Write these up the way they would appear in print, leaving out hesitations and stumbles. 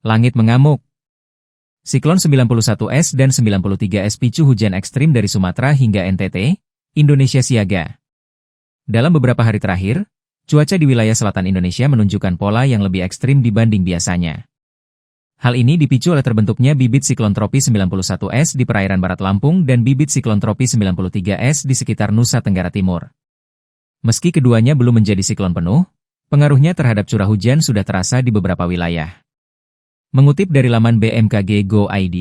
Langit mengamuk. Siklon 91S dan 93S picu hujan ekstrim dari Sumatera hingga NTT, Indonesia siaga. Dalam beberapa hari terakhir, cuaca di wilayah selatan Indonesia menunjukkan pola yang lebih ekstrim dibanding biasanya. Hal ini dipicu oleh terbentuknya bibit siklon tropis 91S di perairan barat Lampung dan bibit siklon tropis 93S di sekitar Nusa Tenggara Timur. Meski keduanya belum menjadi siklon penuh, pengaruhnya terhadap curah hujan sudah terasa di beberapa wilayah. Mengutip dari laman BMKG Go.id,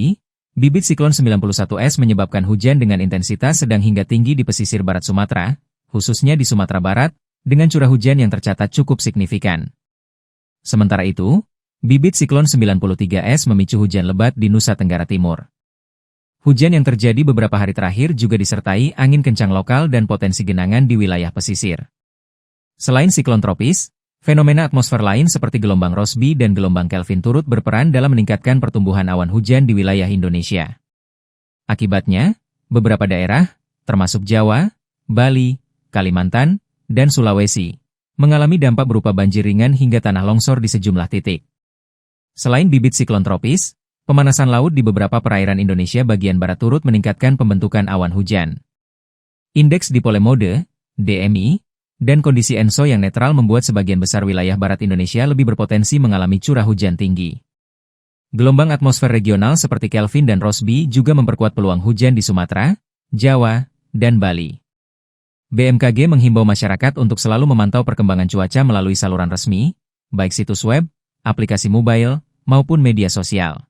bibit siklon 91S menyebabkan hujan dengan intensitas sedang hingga tinggi di pesisir barat Sumatera, khususnya di Sumatera Barat, dengan curah hujan yang tercatat cukup signifikan. Sementara itu, bibit siklon 93S memicu hujan lebat di Nusa Tenggara Timur. Hujan yang terjadi beberapa hari terakhir juga disertai angin kencang lokal dan potensi genangan di wilayah pesisir. Selain siklon tropis, fenomena atmosfer lain seperti gelombang Rossby dan gelombang Kelvin turut berperan dalam meningkatkan pertumbuhan awan hujan di wilayah Indonesia. Akibatnya, beberapa daerah, termasuk Jawa, Bali, Kalimantan, dan Sulawesi, mengalami dampak berupa banjir ringan hingga tanah longsor di sejumlah titik. Selain bibit siklon tropis, pemanasan laut di beberapa perairan Indonesia bagian barat turut meningkatkan pembentukan awan hujan. Indeks dipole mode, DMI, dan kondisi ENSO yang netral membuat sebagian besar wilayah barat Indonesia lebih berpotensi mengalami curah hujan tinggi. Gelombang atmosfer regional seperti Kelvin dan Rossby juga memperkuat peluang hujan di Sumatera, Jawa, dan Bali. BMKG menghimbau masyarakat untuk selalu memantau perkembangan cuaca melalui saluran resmi, baik situs web, aplikasi mobile, maupun media sosial.